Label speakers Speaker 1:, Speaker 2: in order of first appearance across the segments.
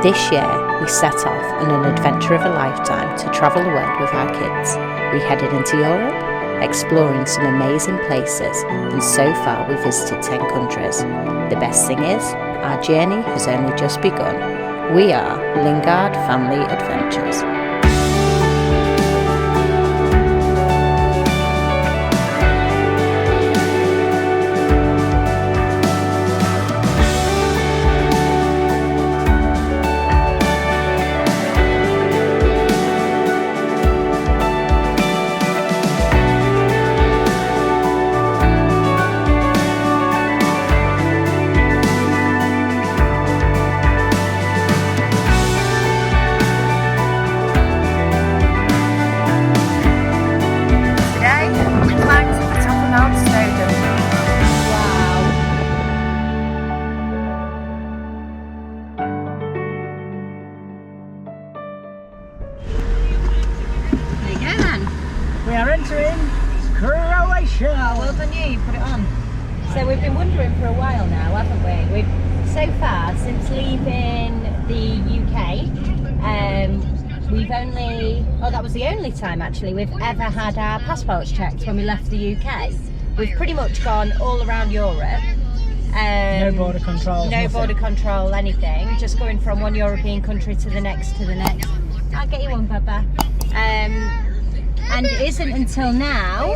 Speaker 1: This year, we set off on an adventure of a lifetime to travel the world with our kids. We headed into Europe, exploring some amazing places, and so far we visited 10 countries. The best thing is, our journey has only just begun. We are Lingard Family Adventures.
Speaker 2: We are entering Croatia!
Speaker 3: Well done you, put it on. So we've been wondering for a while now, haven't we? We've so far, since leaving the UK, we've only, that was the only time actually we've ever had our passports checked when we left the UK. We've pretty much gone all around Europe.
Speaker 2: No border control.
Speaker 3: No border control, anything. Just going from one European country to the next to the next. I'll get you one, Baba. And it isn't until now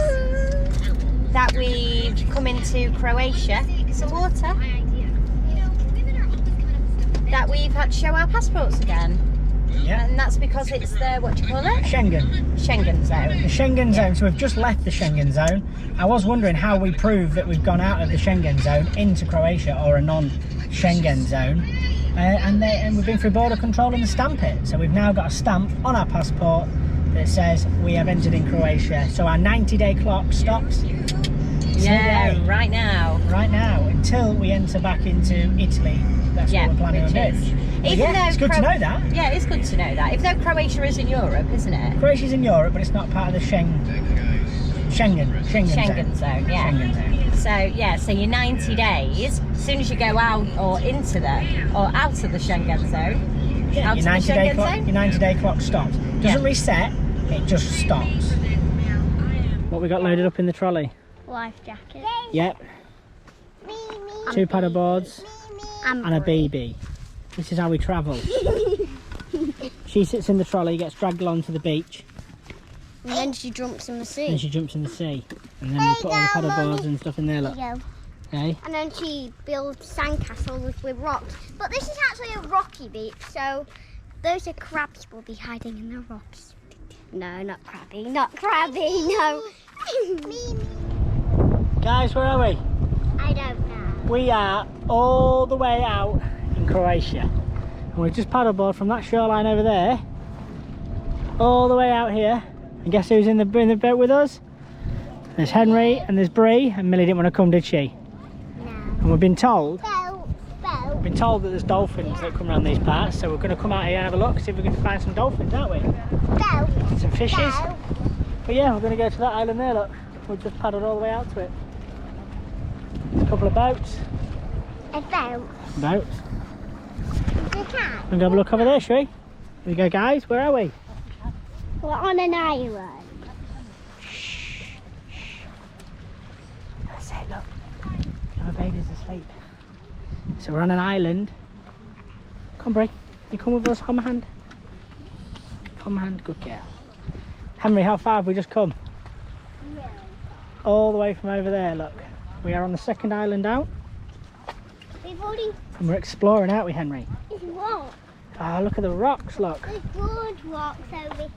Speaker 3: that we've come into Croatia, some water, that we've had to show our passports again.
Speaker 2: Yeah.
Speaker 3: And that's because it's the, what do you call it?
Speaker 2: Schengen
Speaker 3: Zone.
Speaker 2: The Schengen Zone. So we've just left the Schengen Zone. I was wondering how we prove that we've gone out of the Schengen Zone into Croatia or a non-Schengen zone. And we've been through border control and the stamp it. So we've now got a stamp on our passport that says we have entered in Croatia. So our 90-day clock stops today.
Speaker 3: Right now,
Speaker 2: until we enter back into Italy. That's what we're planning on doing. It's good to know that.
Speaker 3: Yeah, it's good to know that. Even though Croatia is in Europe, isn't it?
Speaker 2: Croatia's in Europe, but it's not part of the Schengen
Speaker 3: Zone. Yeah.
Speaker 2: Schengen Zone.
Speaker 3: So your 90 days, as soon as you go out or into out of the Schengen Zone,
Speaker 2: your 90-day clock stops. Doesn't reset, it just stops. What we got loaded up in the trolley?
Speaker 4: Life jacket.
Speaker 2: Yep. 2 paddle boards and a baby. This is how we travel. She sits in the trolley, gets dragged along to the beach.
Speaker 4: And then she jumps in the sea.
Speaker 2: And then we put all the paddle boards and stuff in there, look. Okay.
Speaker 4: And then she builds sandcastles with rocks. But this is actually a rocky beach, so those are crabs will be hiding in the rocks. No, not crabby, no.
Speaker 2: Guys, where are we?
Speaker 4: I don't know.
Speaker 2: We are all the way out in Croatia. And we've just paddleboard from that shoreline over there all the way out here. And guess who's in the boat with us? There's Henry and there's Bree, and Millie didn't want to come, did she?
Speaker 4: No.
Speaker 2: And we've been told that there's dolphins that come around these parts, so we're going to come out here and have a look, see if we can find some dolphins, aren't we? Some fishes. But yeah, we're going to go to that island there, look. We've just paddled all the way out to it. There's a couple of boats.
Speaker 4: A boat?
Speaker 2: Boats.
Speaker 4: We can.
Speaker 2: We're going to have a look over there, shall we? Here we go, guys. Where are we?
Speaker 4: We're on an island.
Speaker 2: Shh. That's it, look. Our baby's asleep. So we're on an island. Come, Brie. You come with us. Hold my hand. Hold my hand. Good girl. Henry, how far have we just come?
Speaker 4: Yeah.
Speaker 2: All the way from over there, look. We are on the second island out.
Speaker 4: We've already...
Speaker 2: And we're exploring, aren't we, Henry?
Speaker 4: It's what?
Speaker 2: Ah, look at the rocks, look.
Speaker 4: There's broad rocks over here.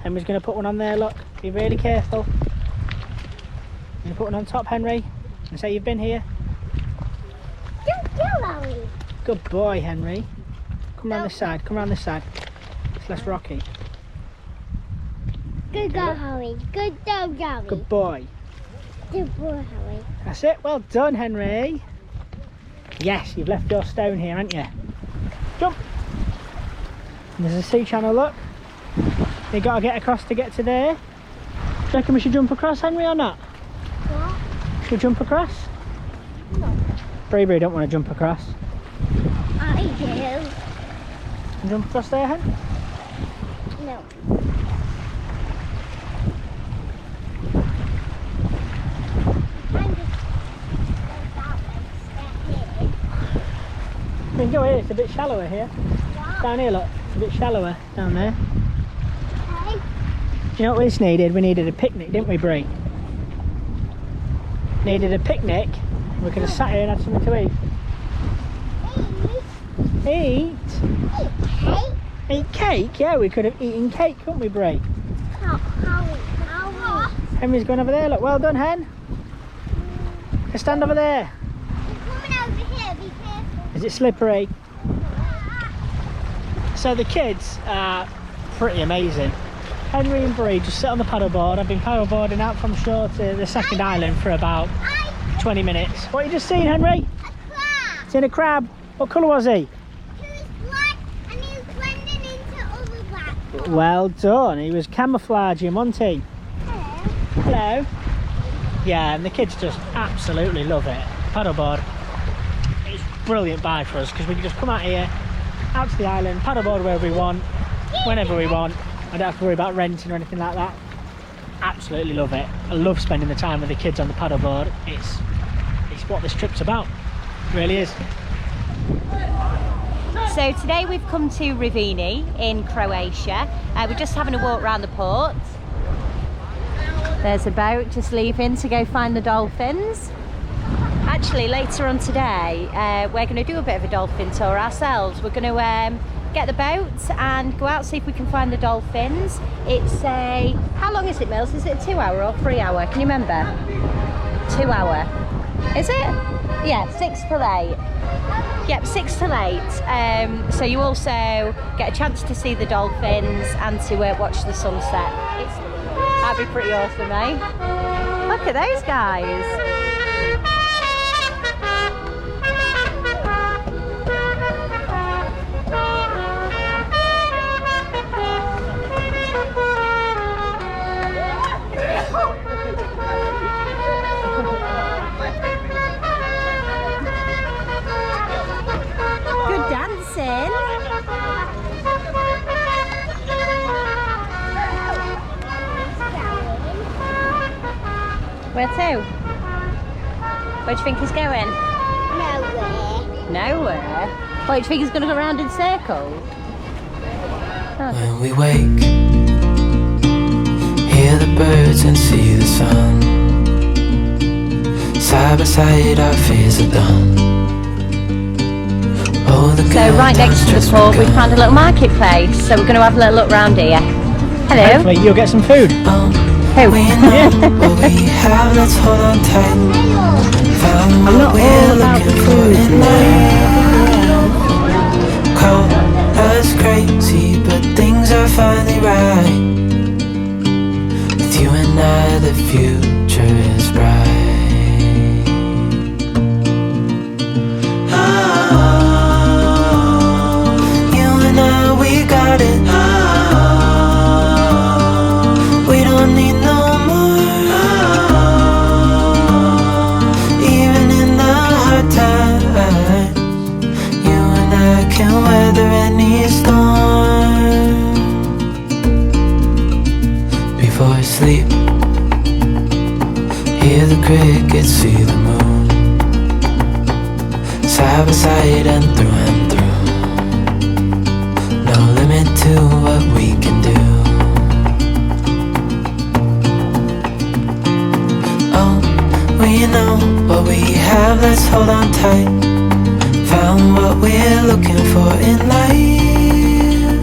Speaker 2: Henry's going to put one on there, look. Be really careful. You're going to put one on top, Henry. And say you've been here.
Speaker 4: Don't kill Harry.
Speaker 2: Good boy, Henry. Come round this side, come round this side. It's less rocky.
Speaker 4: Good go, Harry. Good dog, Harry.
Speaker 2: Good boy.
Speaker 4: Good boy, Harry.
Speaker 2: That's it. Well done, Henry. Yes, you've left your stone here, haven't you? Jump. And there's a sea channel, look. You've got to get across to get to there. Do you reckon we should jump across, Henry, or not?
Speaker 4: What?
Speaker 2: Should we jump across?
Speaker 4: No.
Speaker 2: Bree don't want to jump across.
Speaker 4: I do.
Speaker 2: You jump across there, Hen?
Speaker 4: No.
Speaker 2: You can go here, it's a bit shallower here. Down here, look, it's a bit shallower down there.
Speaker 4: Okay.
Speaker 2: Do you know what we just needed? We needed a picnic, didn't we, Brie? Needed a picnic. We could have sat here and had something to eat. Eat?
Speaker 4: Cake?
Speaker 2: Eat cake? Yeah, we could have eaten cake, couldn't we, Brie?
Speaker 4: How?
Speaker 2: Henry's going over there, look. Well done, Hen. Stand over there.
Speaker 4: You're coming over here, be careful.
Speaker 2: Is it slippery? So the kids are pretty amazing. Henry and Brie just sit on the paddleboard. I've been paddleboarding out from shore to the second island for about 20 minutes. What you just seen, Henry?
Speaker 4: A crab.
Speaker 2: Seen a crab. What colour was he?
Speaker 4: He was black and he was blending into other black.
Speaker 2: Well done. He was camouflaging, wasn't he?
Speaker 4: Hello.
Speaker 2: Hello. Yeah, and the kids just absolutely love it. Paddleboard. It's brilliant buy for us because we can just come out here, out to the island, paddleboard wherever we want, whenever we want. I don't have to worry about renting or anything like that. Absolutely love it. I love spending the time with the kids on the paddleboard. It's what this trip's about. It really is.
Speaker 3: So today we've come to Rovinj in Croatia. We're just having a walk around the port. There's a boat just leaving to go find the dolphins. Actually, later on today, we're going to do a bit of a dolphin tour ourselves. We're going to get the boat and go out, see if we can find the dolphins. It's a, how long is it, Mills? Is it a 2 hour or 3 hour? Can you remember? 2 hour. Is it? Yeah, 6 till 8. Yep, 6 till 8. So you also get a chance to see the dolphins and to watch the sunset. That'd be pretty awesome, eh? Look at those guys. Good dancing. Where to? Where do you think he's going?
Speaker 4: Nowhere.
Speaker 3: Nowhere. What, do you think he's going to go around in circles? Oh.
Speaker 5: When we wake, hear the birds and see the sun. Side by side our fears are done. Oh, the
Speaker 3: So right next to the port we found a little marketplace, so we're going to have a little look round here. Hello.
Speaker 2: Hopefully you'll get some food.
Speaker 3: Who?
Speaker 5: We know what we have, let's hold on tight. Found what we're looking for in life. Call us crazy, but things are finally right. With you and I, the future is bright. We got it. We don't need no more. Even in the hard times, you and I can weather any storm. Before I sleep, hear the crickets, see the moon. Side by side and through and through. No limit to what we can do. Oh, we know what we have, let's hold on tight. Found what we're looking for in life.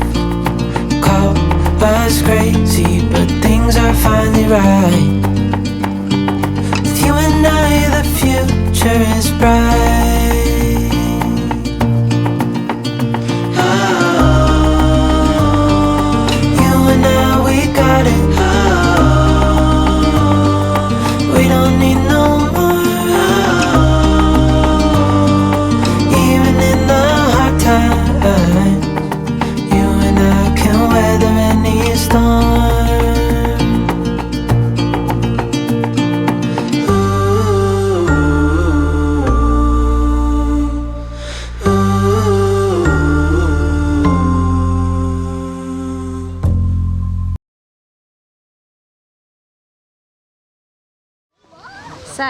Speaker 5: Call us crazy, but things are finally right. With you and I, the future is bright. Got it. We don't need no more. Even in the hard times, you and I can weather any storm. Ooh.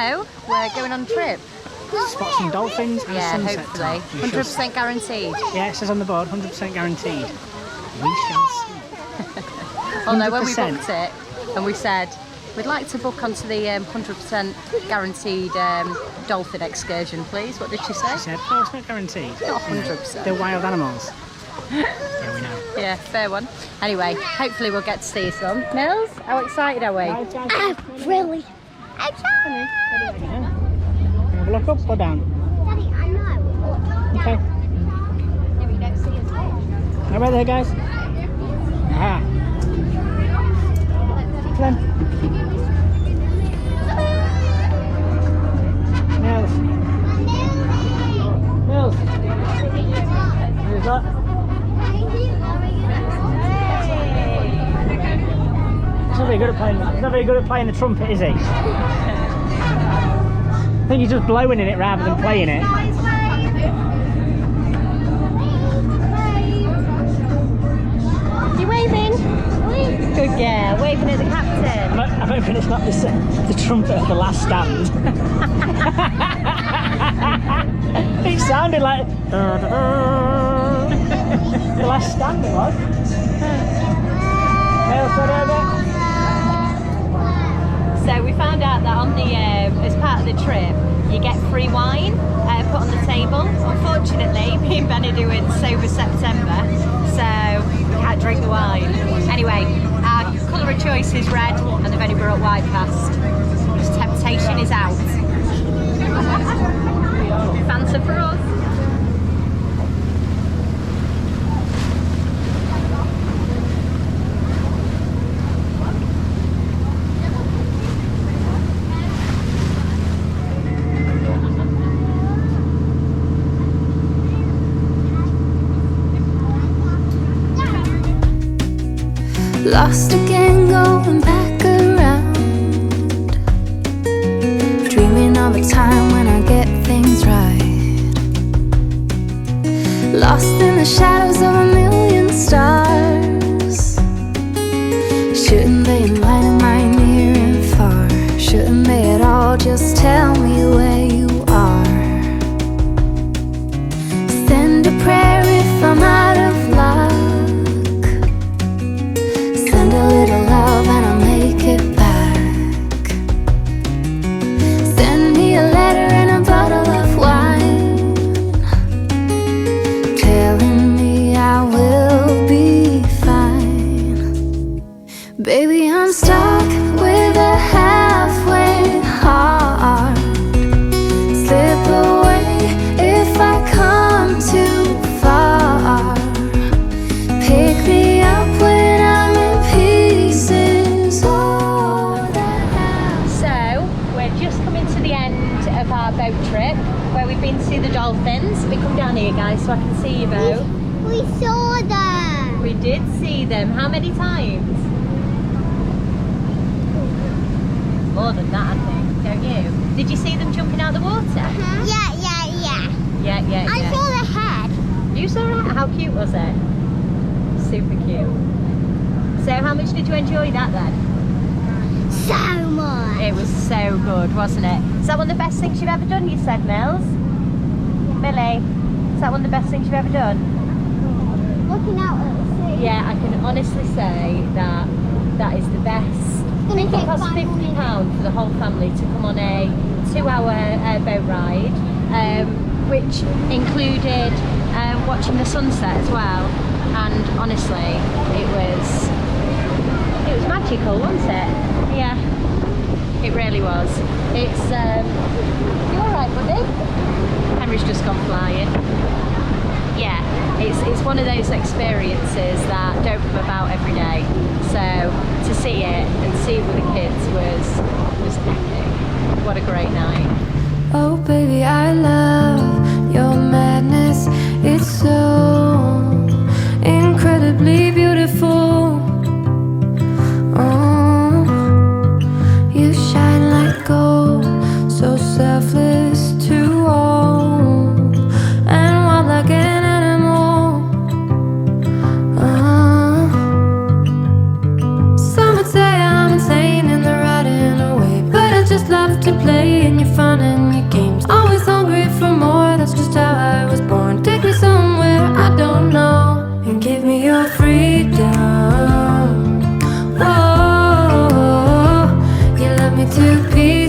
Speaker 3: So, we're going on a trip.
Speaker 2: Spot some dolphins and
Speaker 3: Yeah,
Speaker 2: a sunset.
Speaker 3: hopefully.
Speaker 2: We shall
Speaker 3: 100% guaranteed.
Speaker 2: Yeah, it says on the board, 100% guaranteed. We shall see.
Speaker 3: Although when we
Speaker 2: 100%.
Speaker 3: booked it and we said we'd like to book onto the 100% guaranteed dolphin excursion, please. What did she say?
Speaker 2: She said, oh, it's not guaranteed.
Speaker 3: Not 100%.
Speaker 2: They're wild animals. Yeah, we know.
Speaker 3: Yeah, fair one. Anyway, hopefully we'll get to see some. Mills, how excited are we?
Speaker 4: Really excited.
Speaker 2: Have a look up or down?
Speaker 4: Daddy, I know.
Speaker 2: Okay.
Speaker 3: Yeah, we don't see us.
Speaker 2: How about there, guys? Aha. Come on. Mills. Mills. Who's that? He's not very good at playing. He's not very good at playing the trumpet, is he? I think he's just blowing in it rather than playing it.
Speaker 3: You waving? Good girl, waving at the captain.
Speaker 2: I'm hoping it's not the trumpet of the last stand. It sounded like the last stand it was.
Speaker 3: So we found out that on the as part of the trip you get free wine put on the table. Unfortunately, me and Benny do it sober September, so we can't drink the wine. Anyway, our colour of choice is red and they've only brought white past. Because temptation is out. Fanta for us.
Speaker 5: Lost again, going back around, dreaming of a time when I get things right. Lost in the shadows of a million stars. Shouldn't they enlighten my near and far? Shouldn't they at all just tell me where you are? Send a prayer if I'm out of luck. Send a little love and I'll make it back. Send me a letter and a bottle of wine, telling me I will be fine. Baby, I'm stuck with a halfway heart. Slip away if I come too far. Pick me up when I'm in pieces. Oh,
Speaker 3: So we're just coming to the end of our boat trip where we've been to see the dolphins. We come down here, guys, so I can see your boat.
Speaker 4: We saw them.
Speaker 3: We did see them. How many times? More than that, I think. Don't you? Did you see them jumping out the water?
Speaker 4: Yeah.
Speaker 3: Yeah.
Speaker 4: I saw the head.
Speaker 3: You saw it? How cute was it? Super cute. So how much did you enjoy that then?
Speaker 4: So much.
Speaker 3: It was so good, wasn't it? Is that one of the best things you've ever done, you said, Mills? Millie, is that one of the best things you've ever done?
Speaker 4: Looking out at the sea.
Speaker 3: Yeah, I can honestly say that that is the best. I think it cost £50 for the whole family to come on a 2-hour boat ride, which included watching the sunset as well. And honestly, it was magical, wasn't it? Yeah, it really was. It's you all right, buddy? Henry's just gone flying. Yeah, it's one of those experiences that don't come about every day. So to see it and see it with the kids was epic. What a great night.
Speaker 5: oh baby, I love your madness. It's so incredibly beautiful. Oh, you shine like gold, so selfless to all, and wild like an animal. Some would say I'm insane in the right in a way, but I just love to play in your to be